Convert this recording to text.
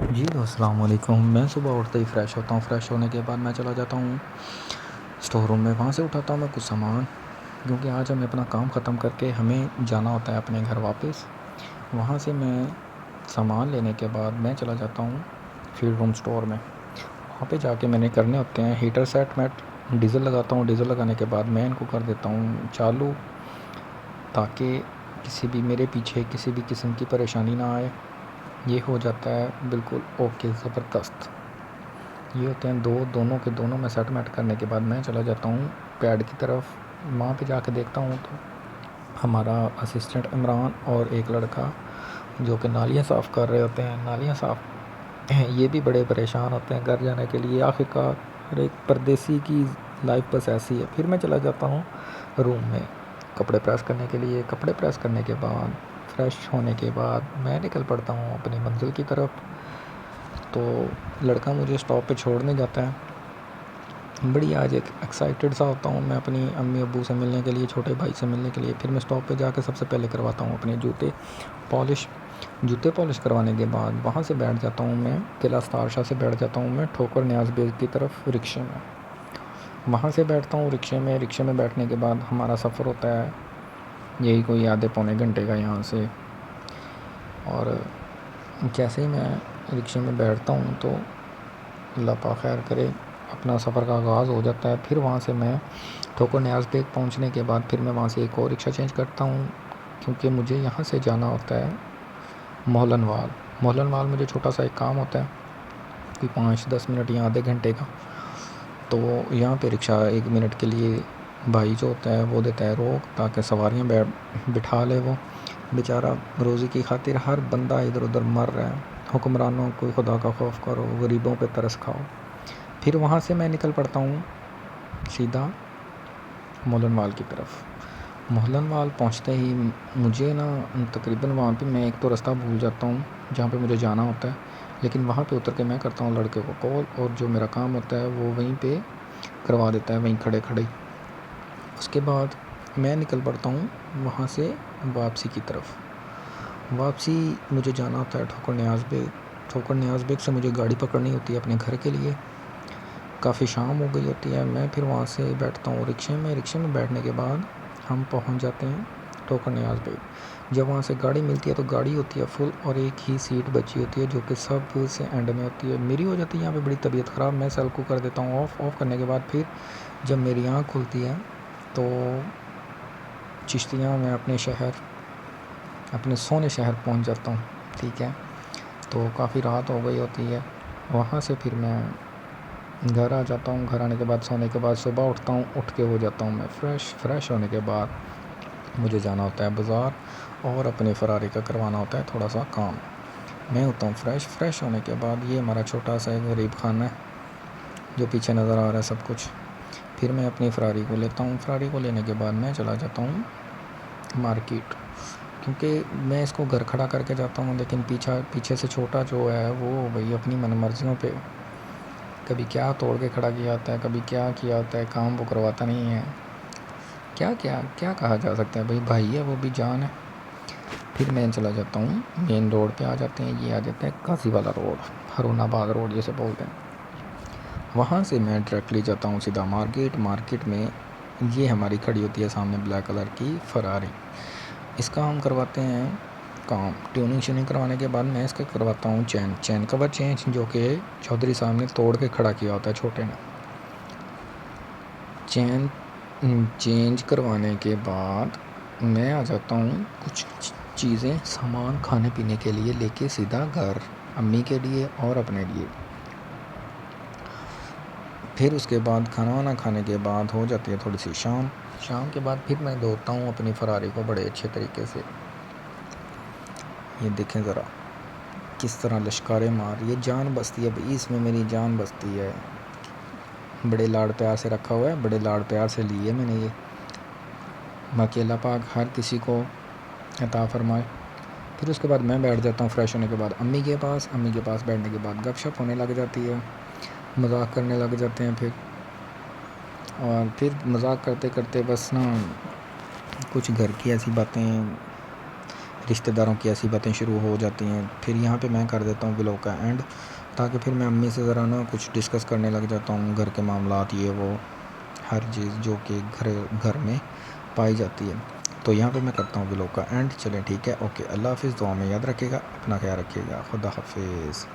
जी अस्सलाम वालेकुम। मैं सुबह उठते ही फ़्रेश होता हूँ। फ़्रेश होने के बाद मैं चला जाता हूँ स्टोर रूम में। वहाँ से उठाता हूँ मैं कुछ सामान, क्योंकि आज हमें अपना काम ख़त्म करके हमें जाना होता है अपने घर वापस। वहाँ से मैं सामान लेने के बाद मैं चला जाता हूँ फील्ड रूम स्टोर में। वहाँ पे जाके मैंने करने होते हैं हीटर सेट। मैं डीज़ल लगाता हूँ। डीज़ल लगाने के बाद मैं इनको कर देता हूँ चालू, ताकि किसी भी मेरे पीछे किसी भी किस्म की परेशानी ना आए। ये हो जाता है बिल्कुल ओके, ज़बरदस्त। ये होते हैं दोनों के दोनों मैं सेटलमेंट करने के बाद मैं चला जाता हूँ पैड की तरफ। वहाँ पे जाके देखता हूँ तो हमारा असिस्टेंट इमरान और एक लड़का जो कि नालियाँ साफ़ कर रहे होते हैं। नालियाँ साफ़ ये भी बड़े परेशान होते हैं घर जाने के लिए। आखिरकार हर एक परदेसी की लाइफ बस ऐसी है। फिर मैं चला जाता हूँ रूम में कपड़े प्रेस करने के लिए। कपड़े प्रेस करने के बाद फ्रेश होने के बाद मैं निकल पड़ता हूँ अपनी मंजिल की तरफ। तो लड़का मुझे स्टॉप पे छोड़ने जाता है। बड़ी आज एक एक्साइटेड सा होता हूँ मैं अपनी अम्मी अब्बू से मिलने के लिए, छोटे भाई से मिलने के लिए। फिर मैं स्टॉप पे जाके सबसे पहले करवाता हूँ अपने पॉलिश जूते पॉलिश करवाने के बाद वहाँ से बैठ जाता हूँ मैं किला स्टार शाह से बैठ जाता हूँ मैं ठोकर न्याज बेग की तरफ रिक्शे में। वहाँ से बैठता हूँ रिक्शे में। रिक्शे में बैठने के बाद हमारा सफ़र होता है यही कोई आधे पौने घंटे का यहाँ से। और जैसे ही मैं रिक्शे में बैठता हूँ तो अल्लाह पाक खैर करे, अपना सफ़र का आगाज़ हो जाता है। फिर वहाँ से मैं ठोकर न्याज़ बेग पहुँचने के बाद फिर मैं वहाँ से एक और रिक्शा चेंज करता हूँ, क्योंकि मुझे यहाँ से जाना होता है मोहलनवाल। मोहलनवाल मुझे छोटा सा एक काम होता है, कोई 5-10 मिनट या आधे घंटे का। तो यहाँ पे रिक्शा 1 मिनट के लिए भाई जो होता है वो देता है रोक, ताकि सवारियाँ बिठा ले। वो बेचारा रोज़ी की खातिर हर बंदा इधर उधर मर रहा है। हुक्मरानों को खुदा का खौफ करो, गरीबों पे तरस खाओ। फिर वहाँ से मैं निकल पड़ता हूँ सीधा मोहलनवाल की तरफ। मोहलनवाल पहुँचते ही मुझे ना तकरीबन वहाँ पे मैं एक तो रास्ता भूल जाता हूँ जहाँ पे मुझे जाना होता है, लेकिन वहाँ पे उतर के मैं करता हूँ लड़के को कॉल, और जो मेरा काम होता है वो वहीं पे करवा देता है, वहीं खड़े खड़े। उसके बाद मैं निकल पड़ता हूँ वहाँ से वापसी की तरफ। वापसी मुझे जाना होता है ठोकर न्याज़ बेग। ठोकर न्याज़ बेग से मुझे गाड़ी पकड़नी होती है अपने घर के लिए। काफ़ी शाम हो गई होती है। मैं फिर वहाँ से बैठता हूँ रिक्शे में। रिक्शे में बैठने के बाद हम पहुँच जाते हैं ठोकर न्याज़ बेग। जब वहाँ से गाड़ी मिलती है तो गाड़ी होती है फुल और एक ही सीट बची होती है, जो कि सब से एंड में होती है। मेरी हो जाती है यहाँ पे बड़ी तबीयत ख़राब। मैं सेल को कर देता हूँ ऑफ़ करने के बाद फिर जब मेरी आँख खुलती है तो चिश्तियाँ मैं अपने शहर, अपने सोने शहर पहुँच जाता हूँ। ठीक है, तो काफ़ी रात हो गई होती है। वहाँ से फिर मैं घर आ जाता हूँ। घर आने के बाद सोने के बाद सुबह उठता हूँ। उठ के हो जाता हूँ मैं फ्रेश होने के बाद मुझे जाना होता है बाज़ार और अपने फ़रारी का करवाना होता है थोड़ा सा काम। मैं होता हूँ फ्रेश होने के बाद ये हमारा छोटा सा एक गरीब खाना है जो पीछे नज़र आ रहा है सब कुछ। फिर मैं अपनी फ़रारी को लेता हूँ। फ़रारी को लेने के बाद मैं चला जाता हूँ मार्केट, क्योंकि मैं इसको घर खड़ा करके जाता हूँ, लेकिन पीछे से छोटा जो है वो भाई अपनी मनमर्जियों पे कभी क्या तोड़ के खड़ा किया होता है, कभी क्या किया होता है, काम वो करवाता नहीं है। क्या क्या क्या कहा जा सकता है, भाई है वो भी जान है। फिर मैं चला जाता हूँ मेन रोड पे आ जाते हैं। ये आ जाता है काजी वाला रोड, हरुणाबाद रोड जैसे बोलते हैं। वहाँ से मैं डायरेक्टली जाता हूँ सीधा मार्केट में ये हमारी खड़ी होती है सामने ब्लैक कलर की फ़रारी। इसका हम करवाते हैं काम। ट्यूनिंग श्यूनिंग करवाने के बाद मैं इसका करवाता हूँ चैन कवर चेंज, जो कि चौधरी साहब ने तोड़ के खड़ा किया होता है छोटे ने। चैन चेंज करवाने के बाद मैं आ जाता हूँ कुछ चीज़ें सामान खाने पीने के लिए लेके सीधा घर, अम्मी के लिए और अपने लिए। फिर उसके बाद खाना वाना खाने के बाद हो जाती है थोड़ी सी शाम के बाद फिर मैं धोता हूँ अपनी फ़रारी को बड़े अच्छे तरीके से। ये देखें ज़रा किस तरह लश्कारे मार, ये जान बसती है भाई, इसमें मेरी जान बसती है। बड़े लाड़ प्यार से रखा हुआ है, बड़े लाड़ प्यार से लिए मैंने ये। बाकी अल्लाह पाक हर किसी को अता फरमाए। फिर उसके बाद मैं बैठ जाता हूँ फ्रेश होने के बाद अम्मी के पास बैठने के बाद गपशप होने लग जाती है, मजाक करने लग जाते हैं फिर। और फिर मजाक करते करते बस ना कुछ घर की ऐसी बातें रिश्तेदारों की ऐसी बातें शुरू हो जाती हैं। फिर यहाँ पे मैं कर देता हूँ व्लॉग का एंड, ताकि फिर मैं अम्मी से ज़रा ना कुछ डिस्कस करने लग जाता हूँ, घर के मामलात ये वो, हर चीज़ जो कि घर में पाई जाती है। तो यहाँ पे मैं करता हूँ व्लॉग का एंड। चलें ठीक है, ओके, अल्लाह हाफ़िज़। दुआ में याद रखिएगा, अपना ख्याल रखिएगा, खुदा हाफ़िज़।